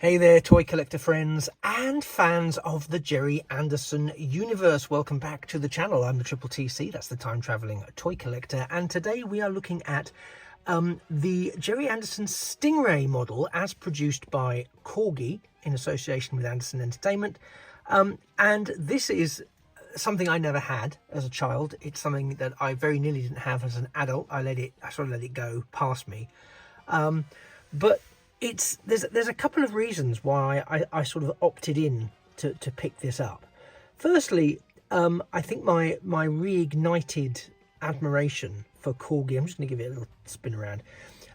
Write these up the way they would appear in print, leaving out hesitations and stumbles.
Hey there, toy collector friends and fans of the Gerry Anderson universe. Welcome back to the channel. I'm the Triple TC, that's the time traveling toy collector, and today we are looking at the Gerry Anderson Stingray model as produced by Corgi in association with Anderson Entertainment. And this is something I never had as a child. It's something that I very nearly didn't have as an adult. I sort of let it go past me. But there's a couple of reasons why I sort of opted in to pick this up. Firstly, I think my reignited admiration for Corgi, I'm just going to give it a little spin around,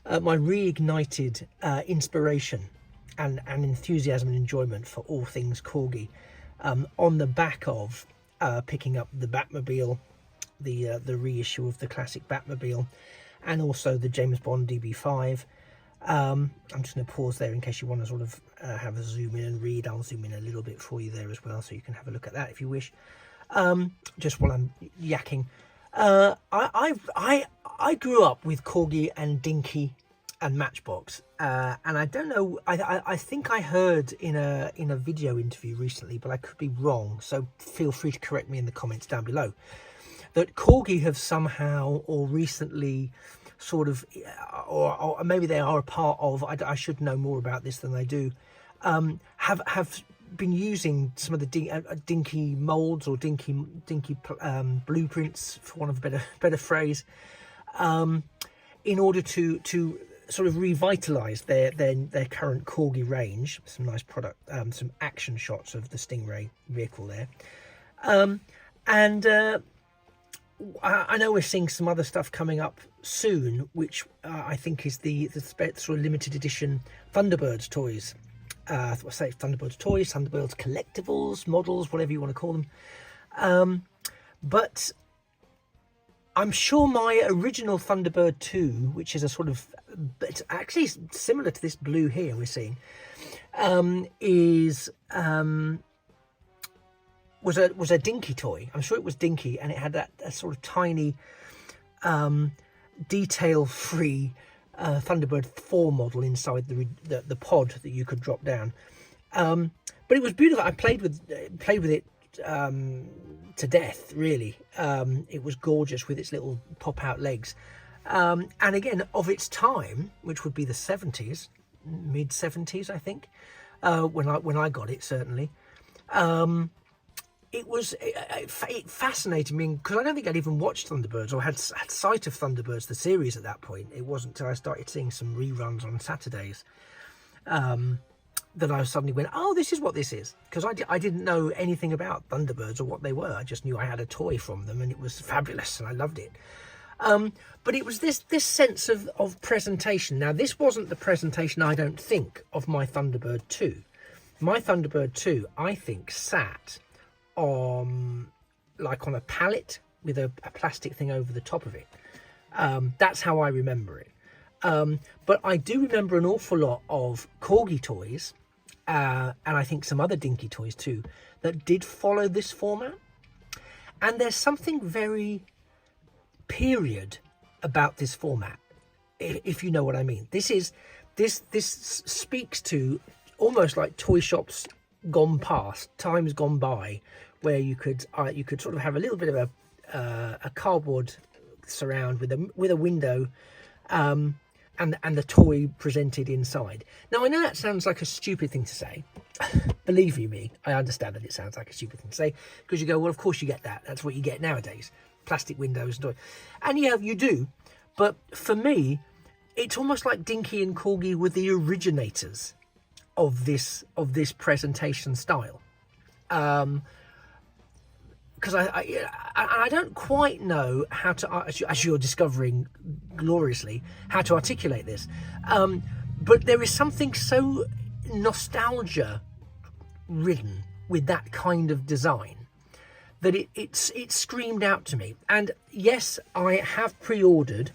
my reignited inspiration and enthusiasm and enjoyment for all things Corgi on the back of picking up the Batmobile, the reissue of the classic Batmobile, and also the James Bond DB5. I'm just going to pause there in case you want to sort of have a zoom in and read. I'll zoom in a little bit for you there as well, so you can have a look at that if you wish. Just while I'm yakking, I grew up with Corgi and Dinky and Matchbox, and I don't know. I think I heard in a video interview recently, but I could be wrong. So feel free to correct me in the comments down below. That Corgi have somehow or recently sort of, or maybe they are a part of, I should know more about this than I do, have been using some of the dinky molds or dinky blueprints, for want of a better phrase, in order to sort of revitalize their current Corgi range. Some nice product, some action shots of the Stingray vehicle there, and I know we're seeing some other stuff coming up soon, which I think is the sort of limited edition Thunderbirds toys. I say Thunderbirds toys, Thunderbirds collectibles, models, whatever you want to call them. But I'm sure my original Thunderbird 2, which is a sort of, it's actually similar to this blue here we're seeing, was a Dinky toy. I'm sure it was Dinky, and it had that sort of tiny detail-free Thunderbird 4 model inside the pod that you could drop down. But it was beautiful. I played with it to death, really. It was gorgeous with its little pop-out legs, and again of its time, which would be the 70s, mid 70s, I think, when I got it, certainly. It fascinated me, because I don't think I'd even watched Thunderbirds or had sight of Thunderbirds, the series, at that point. It wasn't until I started seeing some reruns on Saturdays that I suddenly went, oh, this is what this is. Because I didn't know anything about Thunderbirds or what they were. I just knew I had a toy from them, and it was fabulous, and I loved it. But it was this sense of presentation. Now, this wasn't the presentation, I don't think, of my Thunderbird 2. My Thunderbird 2, I think, sat on a pallet with a plastic thing over the top of it. That's how I remember it. But I do remember an awful lot of Corgi toys, and I think some other Dinky toys too, that did follow this format. And there's something very period about this format, if you know what I mean. This speaks to almost like toy shops gone past, times gone by, where you could sort of have a little bit of a cardboard surround with a window, and the toy presented inside. Now, I know that sounds like a stupid thing to say. Believe you me, I understand that it sounds like a stupid thing to say, because you go, well, of course you get that. That's what you get nowadays, plastic windows and toys. And yeah, you do. But for me, it's almost like Dinky and Corgi were the originators of this presentation style, because I don't quite know how to, as you're discovering gloriously, how to articulate this, but there is something so nostalgia ridden with that kind of design that it screamed out to me. And yes, I have pre-ordered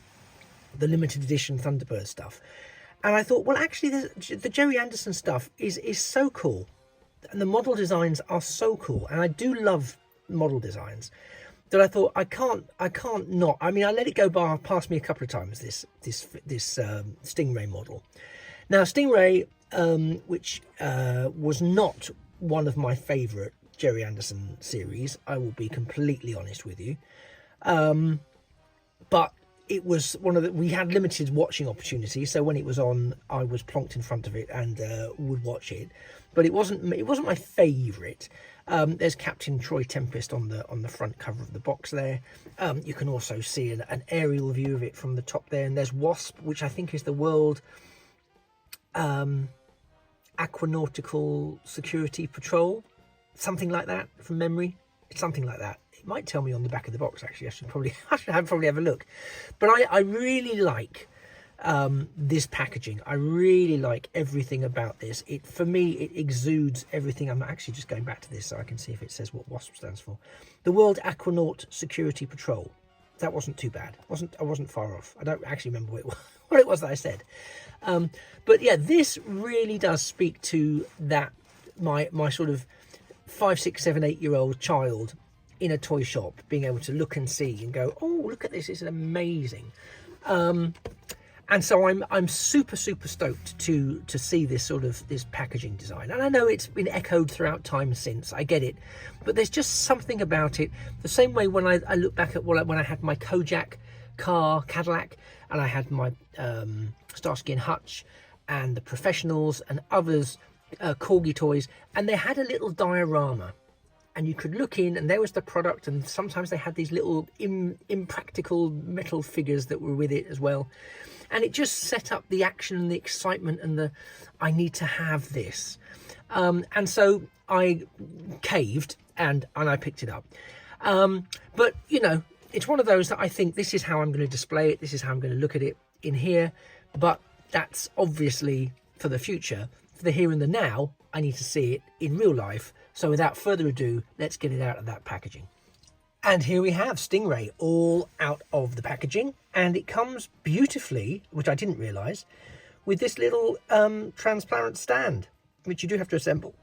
the limited edition Thunderbird stuff. And I thought, well, actually, the Gerry Anderson stuff is so cool, and the model designs are so cool, and I do love model designs, that I thought I can't not. I mean, I let it go past me a couple of times, this Stingray model. Now, Stingray, which was not one of my favourite Gerry Anderson series, I will be completely honest with you. But it was one of the, we had limited watching opportunities, so when it was on, I was plonked in front of it and would watch it. But it wasn't my favourite. There's Captain Troy Tempest on the front cover of the box there. You can also see an aerial view of it from the top there, and there's WASP, which I think is the World Aquanautical Security Patrol, something like that from memory. It's something like that. It might tell me on the back of the box, actually. I should probably have a look. But I really like this packaging. I really like everything about this. For me, it exudes everything. I'm actually just going back to this so I can see if it says what WASP stands for. The World Aquanaut Security Patrol. That wasn't too bad. I wasn't far off. I don't actually remember what it was that I said. But yeah, this really does speak to that my sort of 5, 6, 7, 8-year-old child in a toy shop being able to look and see and go, oh, look at this, it's amazing. And so I'm super stoked to see this packaging design. And I know it's been echoed throughout time since, I get it, but there's just something about it. The same way when I look back at when I had my Kojak car Cadillac, and I had my Starsky and Hutch and the Professionals and others Corgi toys, and they had a little diorama, and you could look in and there was the product, and sometimes they had these little impractical metal figures that were with it as well, and it just set up the action and the excitement and the I need to have this, and so I caved and I picked it up. But you know, it's one of those that I think this is how I'm going to display it, this is how I'm going to look at it in here, but that's obviously for the future. For the here and the now, I need to see it in real life. So without further ado, let's get it out of that packaging. And here we have Stingray all out of the packaging, and it comes beautifully, which I didn't realise, with this little transparent stand, which you do have to assemble,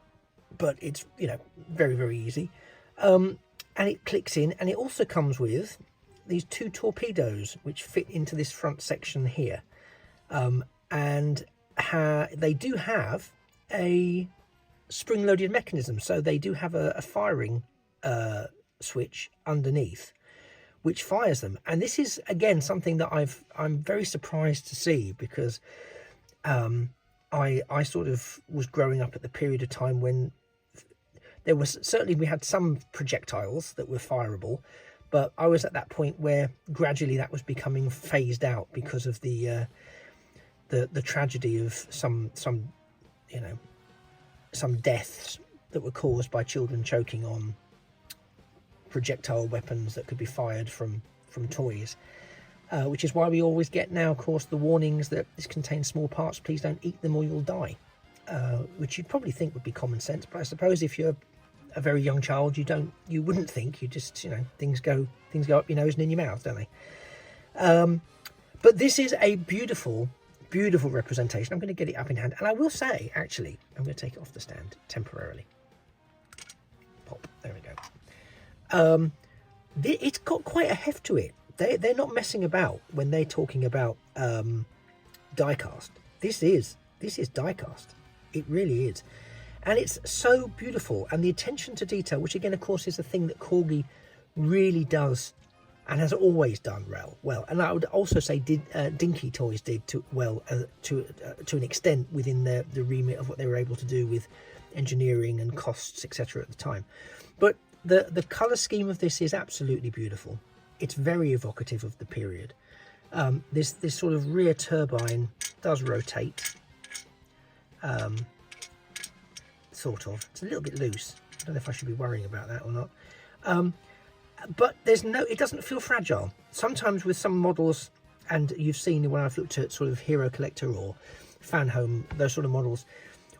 but it's, you know, very easy. And it clicks in, and it also comes with these 2 torpedoes which fit into this front section here, and they do have a spring-loaded mechanism, so they do have a firing switch underneath which fires them. And this is again something that I'm very surprised to see, because I sort of was growing up at the period of time when there was certainly, we had some projectiles that were fireable, but I was at that point where gradually that was becoming phased out because of the tragedy of some you know, some deaths that were caused by children choking on projectile weapons that could be fired from toys, which is why we always get now, of course, the warnings that this contains small parts, please don't eat them or you'll die, which you'd probably think would be common sense, but I suppose if you're a very young child, you wouldn't think, you just, you know, things go up your nose and in your mouth, don't they? But this is a beautiful representation. I'm going to get it up in hand, and I will say, actually, I'm going to take it off the stand temporarily. Pop, there we go. It's got quite a heft to it. They're not messing about when they're talking about die-cast. This is die-cast. It really is. And it's so beautiful, and the attention to detail, which again, of course, is the thing that Corgi really does and has always done well. And I would also say Dinky Toys did to an extent within the remit of what they were able to do with engineering and costs, etc. at the time. But the colour scheme of this is absolutely beautiful. It's very evocative of the period. This sort of rear turbine does rotate. Sort of. It's a little bit loose. I don't know if I should be worrying about that or not. But it doesn't feel fragile. Sometimes with some models, and you've seen when I've looked at sort of Hero Collector or Fan Home, those sort of models,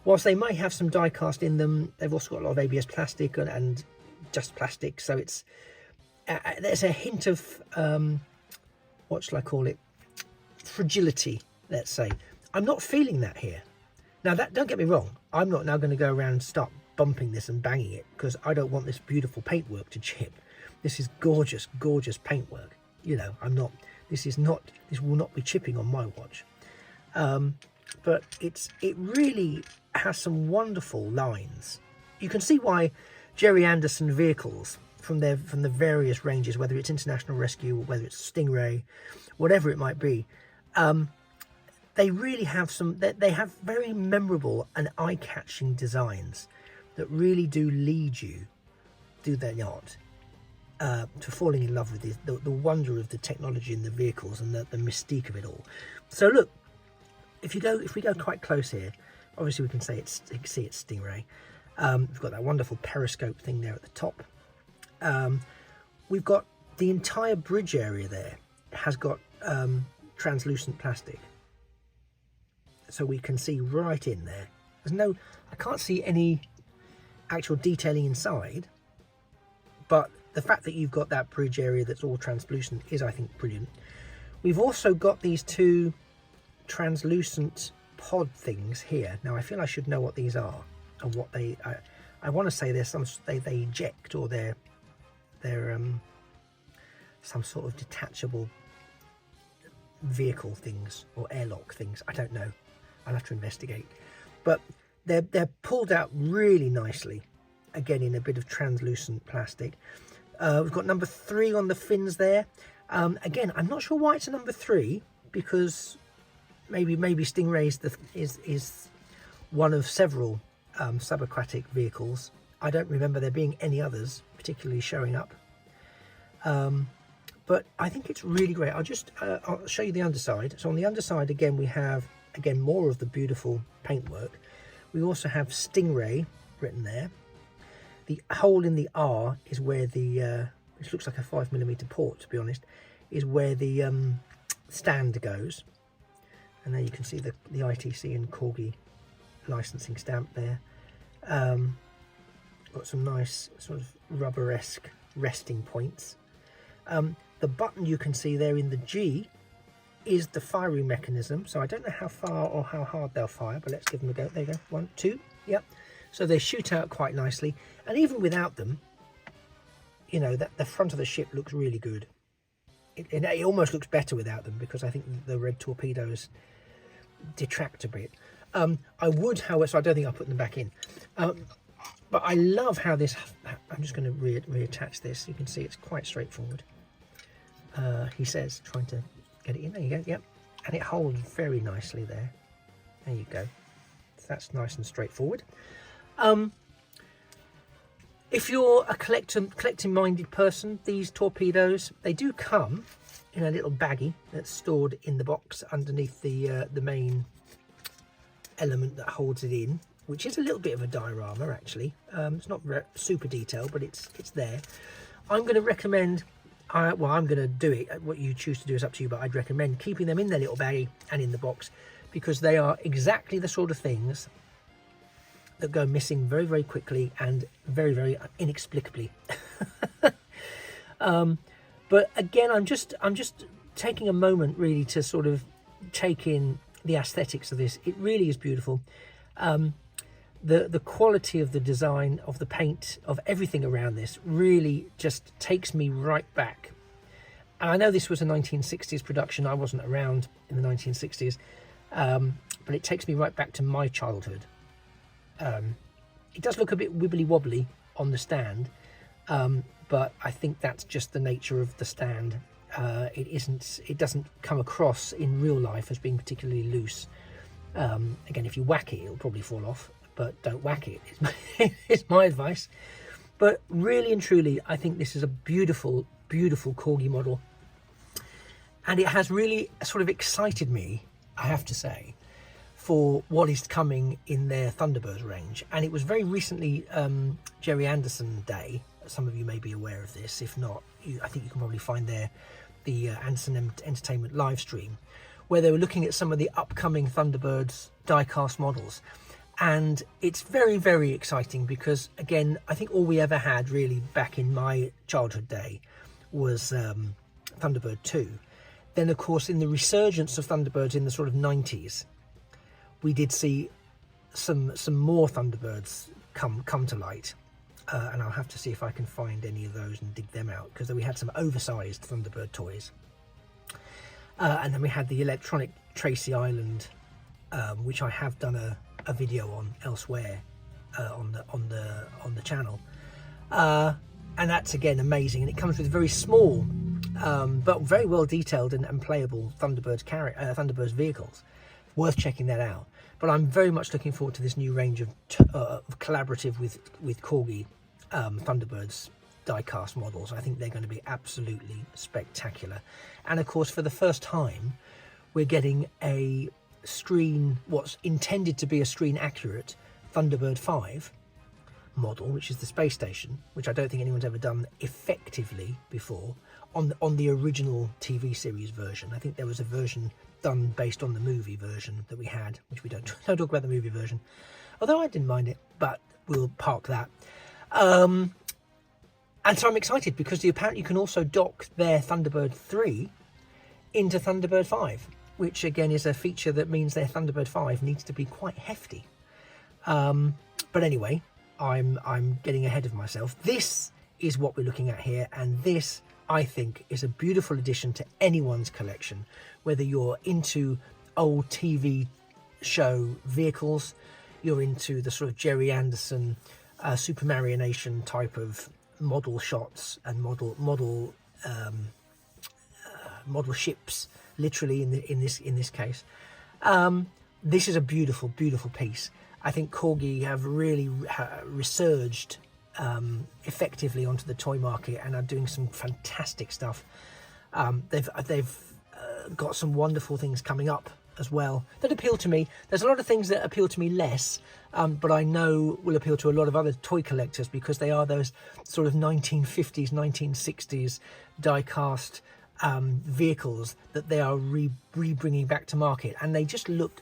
whilst they may have some die cast in them, they've also got a lot of ABS plastic and just plastic, so it's there's a hint of what shall I call it, fragility, let's say. I'm not feeling that here. Now, don't get me wrong, I'm not now going to go around and start bumping this and banging it, because I don't want this beautiful paintwork to chip. This is gorgeous paintwork. You know, this will not be chipping on my watch. but it really has some wonderful lines. You can see why Gerry Anderson vehicles from the various ranges, whether it's International Rescue or whether it's Stingray, whatever it might be, they really have they have very memorable and eye-catching designs that really do lead you, do they not, to falling in love with the wonder of the technology in the vehicles and the mystique of it all. So look, if we go quite close here, obviously we can see it's Stingray. We've got that wonderful periscope thing there at the top. We've got the entire bridge area there has got translucent plastic, so we can see right in there. I can't see any actual detailing inside, but the fact that you've got that bridge area that's all translucent is, I think, brilliant. We've also got these two translucent pod things here. Now I feel I should know what these are and what they I want to say there's they eject, or they're some sort of detachable vehicle things or airlock things. I don't know, I'll have to investigate, but they're pulled out really nicely, again in a bit of translucent plastic. We've got number 3 on the fins there. Again, I'm not sure why it's a number 3, because maybe Stingray is one of several subaquatic vehicles. I don't remember there being any others particularly showing up, but I think it's really great. I'll show you the underside. So on the underside, again, we have more of the beautiful paintwork. We also have Stingray written there. The hole in the R is where the which looks like a 5mm port, to be honest, is where the stand goes. And there you can see the ITC and Corgi licensing stamp there. Got some nice sort of rubber-esque resting points. The button you can see there in the G is the firing mechanism. So I don't know how far or how hard they'll fire, but let's give them a go. There you go. 1, 2. Yep. So they shoot out quite nicely. And even without them, you know, that the front of the ship looks really good. It almost looks better without them, because I think the red torpedoes detract a bit. I would, however, so I don't think I'll put them back in. But I love how this, I'm just going to reattach this. You can see it's quite straightforward. He says, trying to get it in. There you go. Yep. And it holds very nicely there. There you go. So that's nice and straightforward. If you're a collecting-minded person, these torpedoes, they do come in a little baggie that's stored in the box underneath the main element that holds it in, which is a little bit of a diorama actually. It's not super detailed, but it's there. I'm going to recommend, well, I'm going to do it. What you choose to do is up to you, but I'd recommend keeping them in their little baggie and in the box, because they are exactly the sort of things that go missing very, very quickly and very, very inexplicably. But again, I'm just taking a moment really to sort of take in the aesthetics of this. It really is beautiful. The quality of the design, of the paint, of everything around this really just takes me right back. And I know this was a 1960s production. I wasn't around in the 1960s, but it takes me right back to my childhood. It does look a bit wibbly wobbly on the stand, but I think that's just the nature of the stand. It doesn't come across in real life as being particularly loose. Again, if you whack it, it'll probably fall off, but don't whack it, is my advice. But really and truly, I think this is a beautiful, beautiful Corgi model, and it has really sort of excited me, I have to say, for what is coming in their Thunderbird range. And it was very recently Gerry Anderson Day. Some of you may be aware of this. If not, I think you can probably find the Anderson Entertainment live stream, where they were looking at some of the upcoming Thunderbirds die-cast models. And it's very, very exciting, because again, I think all we ever had really back in my childhood day was Thunderbird 2. Then of course, in the resurgence of Thunderbirds in the sort of 90s, we did see some more Thunderbirds come to light, and I'll have to see if I can find any of those and dig them out, because we had some oversized Thunderbird toys, and then we had the electronic Tracy Island which I have done a video on elsewhere on the channel, and that's again amazing. And it comes with very small but very well detailed and playable Thunderbirds vehicles. Worth checking that out. But I'm very much looking forward to this new range of collaborative with Corgi Thunderbirds die-cast models. I think they're going to be absolutely spectacular. And of course, for the first time, we're getting a what's intended to be a screen accurate Thunderbird 5 model, which is the space station, which I don't think anyone's ever done effectively before on the original TV series version. I think there was a version done based on the movie version that we had, which we don't talk about the movie version, although I didn't mind it, but we'll park that. And so I'm excited because apparently you can also dock their Thunderbird 3 into Thunderbird 5, which again is a feature that means their Thunderbird 5 needs to be quite hefty. But anyway, I'm getting ahead of myself. This is what we're looking at here, and this, I think, is a beautiful addition to anyone's collection, whether you're into old TV show vehicles, you're into the sort of Gerry Anderson supermarionation type of model shots and model ships, literally in this case. This is a beautiful piece. I think Corgi have really resurged effectively onto the toy market and are doing some fantastic stuff. They've got some wonderful things coming up as well that appeal to me. There's a lot of things that appeal to me less, but I know will appeal to a lot of other toy collectors because they are those sort of 1950s, 1960s die-cast vehicles that they are re-bringing back to market, and they just look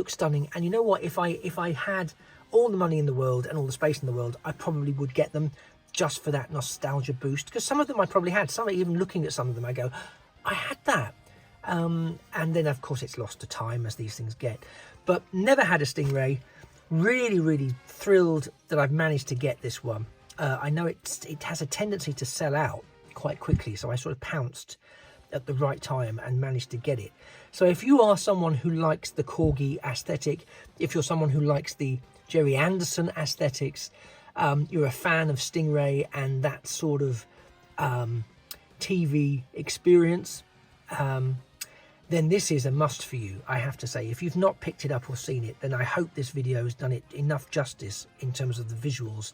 stunning. And you know what, if I had all the money in the world and all the space in the world, I probably would get them just for that nostalgia boost, because some of them I probably had. Some, even looking at some of them, I go, I had that. And then of course it's lost to time, as these things get. But never had a Stingray. Really thrilled that I've managed to get this one. I know it has a tendency to sell out quite quickly, so I sort of pounced at the right time and managed to get it. So if you are someone who likes the Corgi aesthetic, if you're someone who likes the Gerry Anderson aesthetics, you're a fan of Stingray and that sort of TV experience, then this is a must for you, I have to say. If you've not picked it up or seen it, then I hope this video has done it enough justice in terms of the visuals,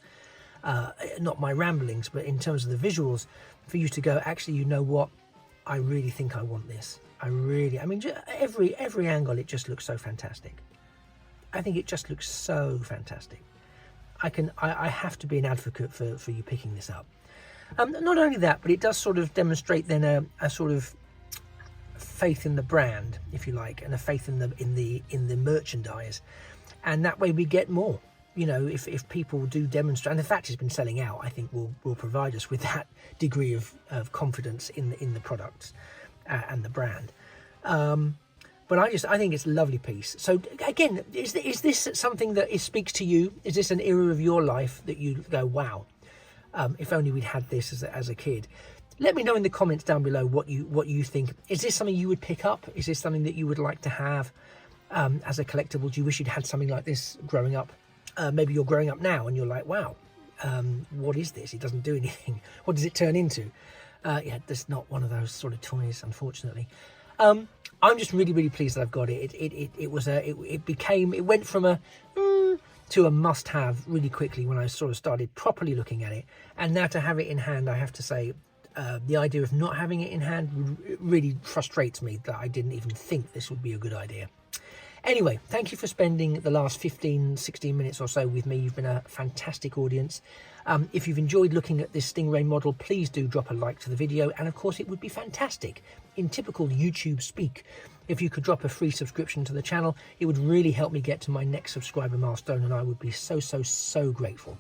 not my ramblings, but in terms of the visuals, for you to go, actually, you know what, I really think I want this. I mean, every angle, it just looks so fantastic. I think it just looks so fantastic. I have to be an advocate for you picking this up. Not only that, but it does sort of demonstrate then a sort of faith in the brand, if you like, and a faith in the merchandise, and that way we get more. You know, if people do demonstrate, and the fact it's been selling out, I think will provide us with that degree of confidence in the products and the brand. But I think it's a lovely piece. So again, is this something that speaks to you? Is this an era of your life that you go, wow, if only we'd had this as a kid? Let me know in the comments down below what you think. Is this something you would pick up? Is this something that you would like to have as a collectible? Do you wish you'd had something like this growing up? Maybe you're growing up now and you're like, wow, what is this? It doesn't do anything. What does it turn into? Yeah, that's not one of those sort of toys, unfortunately. I'm just really pleased that I've got it. It went from a to a must-have really quickly when I sort of started properly looking at it, and now to have it in hand, I have to say, the idea of not having it in hand really frustrates me, that I didn't even think this would be a good idea. Anyway, thank you for spending the last 15-16 minutes or so with me. You've been a fantastic audience. If you've enjoyed looking at this Stingray model, please do drop a like to the video, and of course it would be fantastic, in typical YouTube speak, if you could drop a free subscription to the channel. It would really help me get to my next subscriber milestone, and I would be so grateful.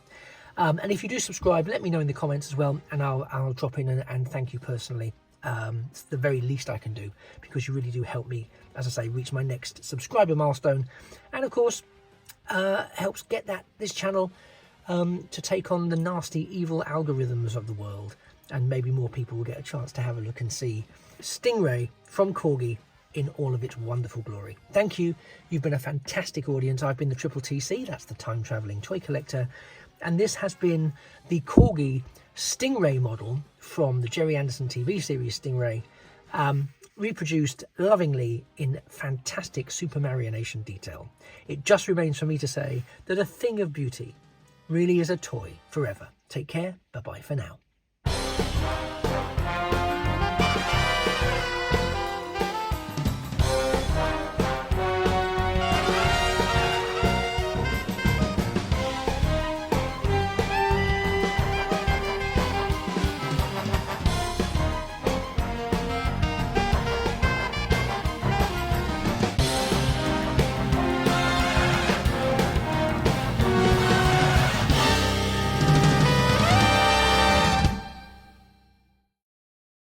And if you do subscribe, let me know in the comments as well, and I'll drop in and thank you personally. It's the very least I can do, because you really do help me, as I say, reach my next subscriber milestone, and of course helps get this channel to take on the nasty, evil algorithms of the world, and maybe more people will get a chance to have a look and see Stingray from Corgi in all of its wonderful glory. Thank you. You've been a fantastic audience. I've been the Triple TC, that's the Time Travelling Toy Collector, and this has been the Corgi Stingray model from the Gerry Anderson TV series Stingray, reproduced lovingly in fantastic supermarionation detail. It just remains for me to say that a thing of beauty really is a toy forever. Take care. Bye-bye for now.